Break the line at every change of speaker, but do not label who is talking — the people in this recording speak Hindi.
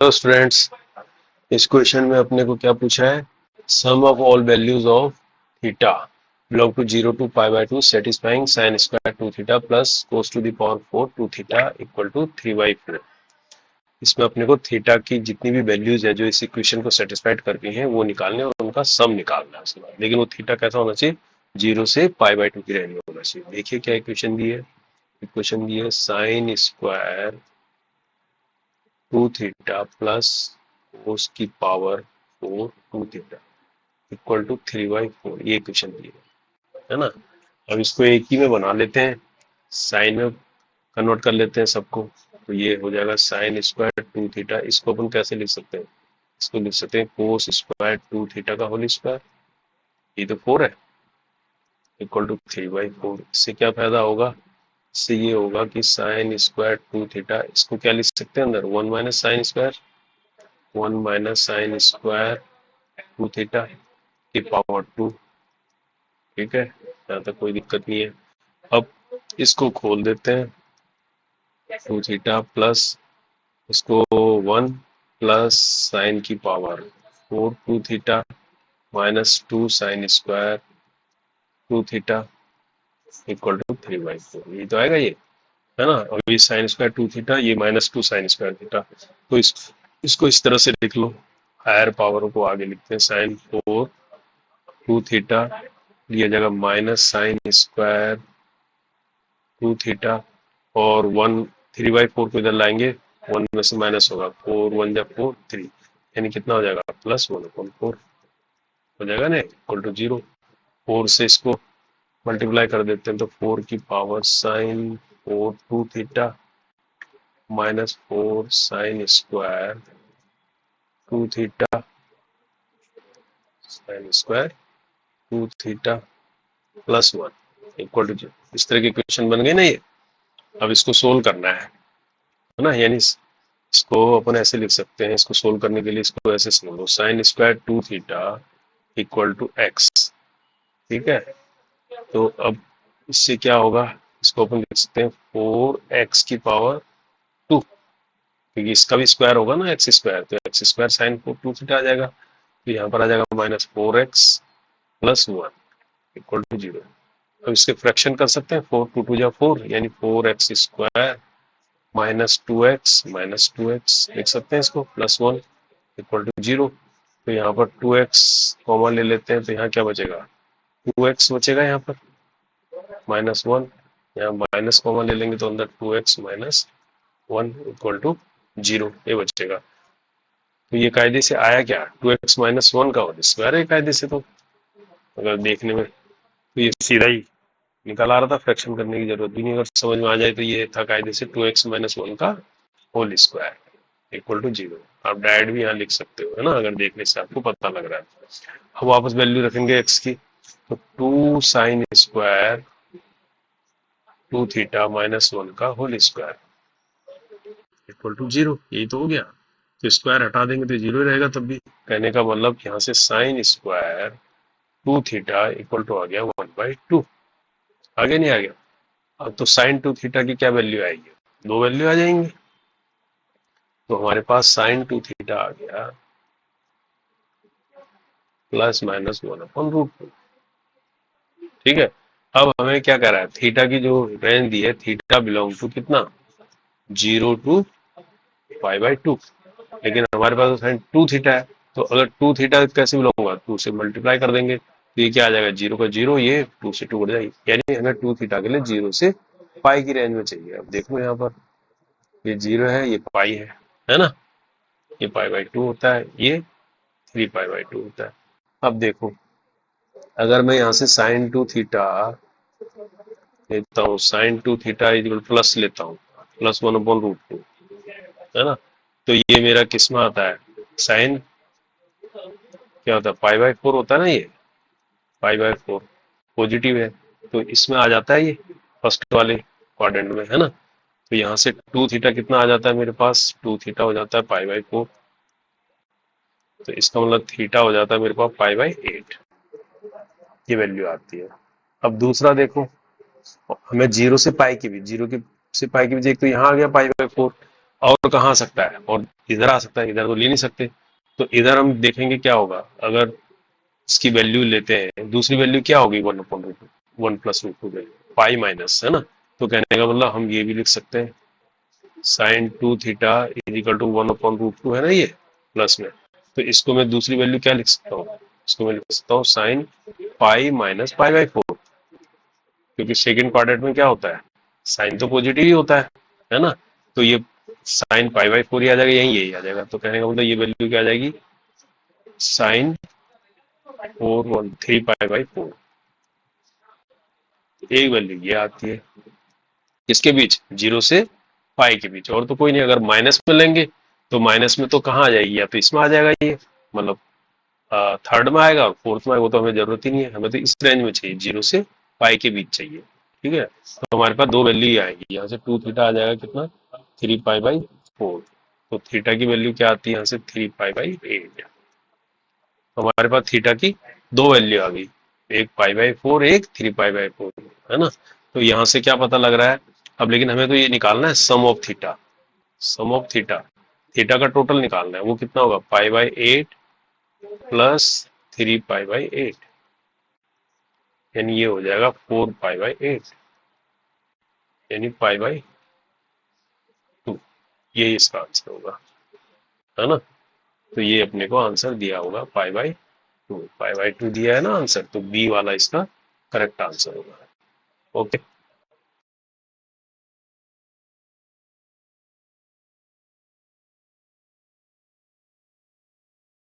हेलो स्टूडेंट्स, इस क्वेश्चन में अपने को क्या पूछा है? Sum of all values of theta belong to 0 to pi by 2 satisfying sine square 2 theta plus cos to the power 4 2 theta equal to 3/4। इसमें अपने को थीटा की जितनी भी वैल्यूज है जो इस इक्वेशन को सेटिस्फाइड करती हैं वो निकालने और उनका सम निकालना है उसके बाद। लेकिन वो थीटा कैसा होना चाहिए? 0 से पाई बाय 2 की रेंज में होना चाहिए। देखिए क्या इक्वेशन दी है। इक्वेशन दी है साइन स्क्वायर 2 थीटा प्लस कोस की पावर 4 2 थीटा इक्वल टू 3/4। ये इक्वेशन दी है ना। अब इसको एक ही में बना लेते हैं, साइन में कन्वर्ट कर लेते हैं सबको। तो ये हो जाएगा साइन स्क्वायर 2 थीटा। इसको अपन कैसे लिख सकते हैं? इसको लिख सकते हैं कोस स्क्वायर 2 थीटा का होल स्क्वायर, ये तो 4 है, इक्वल टू 3/4। इससे क्या फायदा होगा? इससे ये होगा कि साइन स्क्वायर 2 थीटा, इसको क्या लिख सकते हैं अंदर? 1 minus sine square 1 minus sign square 2 theta की पावर 2। ठीक है, यहाँ तक कोई दिक्कत नहीं है। अब इसको खोल देते हैं, 2 थीटा प्लस इसको 1 प्लस साइन की power 4 2 theta minus 2 sine square 2 theta equal to 3/4। ये तो आएगा ये, है ना। और ये साइन स्क्वायर 2 थीटा, ये माइनस 2 साइन स्क्वायर थीटा। तो इसको इस तरह से लिख लो, हायर पावर को आगे लिखते हैं, साइन 4 2 थीटा लिया जाएगा माइनस साइन स्क्वायर 2 थीटा और 1 3/4 को इधर लाएंगे, 1 में से माइनस होगा, 4 1 जा 4 3, यानी कितना हो जाएगा? +1/4 हो जाएगा ना, इक्वल टू 0। 4 से इसको मल्टीप्लाई कर देते हैं तो 4 की power sine 4 2 theta minus 4 sine square 2 theta sine square 2 theta +1 equal to 0। इस तरह के क्वेश्चन बन गए ना ये। अब इसको सोल्व करना है ना, यानी इसको अपन ऐसे लिख सकते हैं। इसको सोल्व करने के लिए इसको ऐसे समझ लो, sine square 2 theta equal to x. ठीक है, तो अब इससे क्या होगा? इसको अपन लिख सकते हैं 4x की पावर 2, क्योंकि इसका भी स्क्वायर होगा ना, एक्स स्क्वायर, तो एक्स स्क्वायर साइन 4 2 थीटा आ जाएगा। तो यहाँ पर आ जाएगा -4x + 1 इक्वल टू 0। अब इसके फ्रैक्शन कर सकते हैं, 4 2 2 जा 4, यानी 4x स्क्वायर -2x लिख सकते हैं इसको, +1 इक्वल टू 0। तो यहाँ पर 2x कॉमन ले लेते हैं, तो यहाँ क्या बचेगा? 2x बचेगा यहाँ पर, -1, यहाँ माइनस कॉमन ले लेंगे तो अंदर 2x - 1 इक्वल टू 0, ये बचेगा। तो ये कायदे से आया क्या? 2x - 1 का होल स्क्वायर है कायदे से। तो अगर देखने में तो ये सीधा ही निकल आ रहा था, फ्रैक्शन करने की जरूरत भी नहीं। अगर समझ में आ जाए तो ये था कायदे से 2x - 1 का होल स्क्वायर इक्वल टू 0। आप डायरेक्ट भी यहाँ लिख सकते हो, है ना, अगर देखने से आपको पता लग रहा है। अब वापस वैल्यू रखेंगे x की, तो 2 साइन स्क्वायर 2 थीटा -1 का होल स्क्वायर इक्वल टू 0। यही तो हो गया। तो स्क्वायर हटा देंगे तो 0 ही रहेगा तब भी। कहने का मतलब यहाँ से sine square 2 theta equal to आ गया 1/2। आगे नहीं आ गया? अब तो साइन 2 थीटा की क्या वैल्यू आएगी? 2 वैल्यू आ जाएंगी। तो हमारे पास साइन 2 थीटा आ गया ±1/√2। ठीक है, अब हमें क्या कह रहा है? थीटा की जो रेंज दी है, थीटा बिलोंग टू कितना? 0 टू π/2। लेकिन हमारे पास साइन 2 थीटा है, तो अगर 2 थीटा कैसे मिलाऊंगा? 2 से मल्टीप्लाई कर देंगे तो ये क्या आ जाएगा? 0 का 0, ये 2 से 2 बढ़ जाएगी, यानी हमें 2 थीटा के लिए 0 से पाई की रेंज में चाहिए। अब देखो यहाँ पर ये 0 है, ये पाई है ना। ये π/2 होता है, ये 3π/2 होता है। अब देखो, अगर मैं यहाँ से साइन 2 थीटा लेता हूँ, साइन 2 थीटा इक्वल प्लस लेता हूँ, +1/√2, है ना। तो ये मेरा किस में आता है? साइन क्या होता है? π/4 होता है ना, ये π/4 पॉजिटिव है, तो इसमें आ जाता है ये फर्स्ट वाले क्वाड्रेंट में, है ना। तो यहाँ से 2 थीटा कितना आ जाता है मेरे पास? 2 थीटा हो जाता है π/4। तो इसका मतलब थीटा हो जाता है मेरे पास π/8, ये वैल्यू आती है। अब दूसरा देखो, हमें 0 से पाई की भी, 0 की से पाई की भी, एक तो यहाँ आ गया π/4, और कहाँ आ सकता है, और इधर आ सकता है, इधर तो ले नहीं सकते। तो इधर हम देखेंगे क्या होगा, अगर इसकी वैल्यू लेते हैं, दूसरी वैल्यू क्या होगी, 1/√2, 1+√2 पाई माइनस, है ना। तो कहने का मतलब हम ये भी लिख सकते हैं sin 2 theta is equal to 1/√2, है ना ये प्लस में। तो इसको मैं दूसरी वैल्यू क्या लिख सकता हूँ, इसको मैं लिख सकता हूँ साइन पाई माइनस पाई/4, क्योंकि सेकेंड क्वाड्रेंट में क्या होता है, साइन तो पॉजिटिव ही होता है ना। तो ये साइन पाई/4 ही आ जाएगा, यही आ जाएगा। तो कहने का मतलब ये वैल्यू क्या आ जाएगी, साइन 3 पाई/4, एक वैल्यू ये आती है, किसके बीच, 0 से पाई के बीच। और तो कोई नहीं, अगर माइनस में लेंगे तो माइनस में तो कहाँ आ जाएगी, या तो इसमें आ जाएगा ये, मतलब थर्ड में आएगा और फोर्थ में आएगा, वो तो हमें जरूरत ही नहीं है, हमें तो इस रेंज में चाहिए, 0 से पाई के बीच चाहिए। ठीक है, तो हमारे पास दो वैल्यू ही आएगी, यहाँ से 2 थीटा आ जाएगा कितना, 3 पाई/4। तो थीटा की वैल्यू क्या आती है यहाँ से, 3 पाई/8। हमारे पास थीटा की दो वैल्यू आ गई, एक पाई/4, एक 3 पाई/4, है ना। तो यहाँ से क्या पता लग रहा है अब, लेकिन हमें तो ये निकालना है sum of theta, sum of theta, theta का टोटल निकालना है, वो कितना होगा, पाई/8 प्लस 3 पाई/8, यानी ये हो जाएगा 4 पाई/8, यानी पाई/2। ये इसका आंसर होगा, है ना। तो ये अपने को आंसर दिया होगा पाई/2, पाई/2 दिया है ना आंसर, तो बी वाला इसका करेक्ट आंसर होगा। ओके।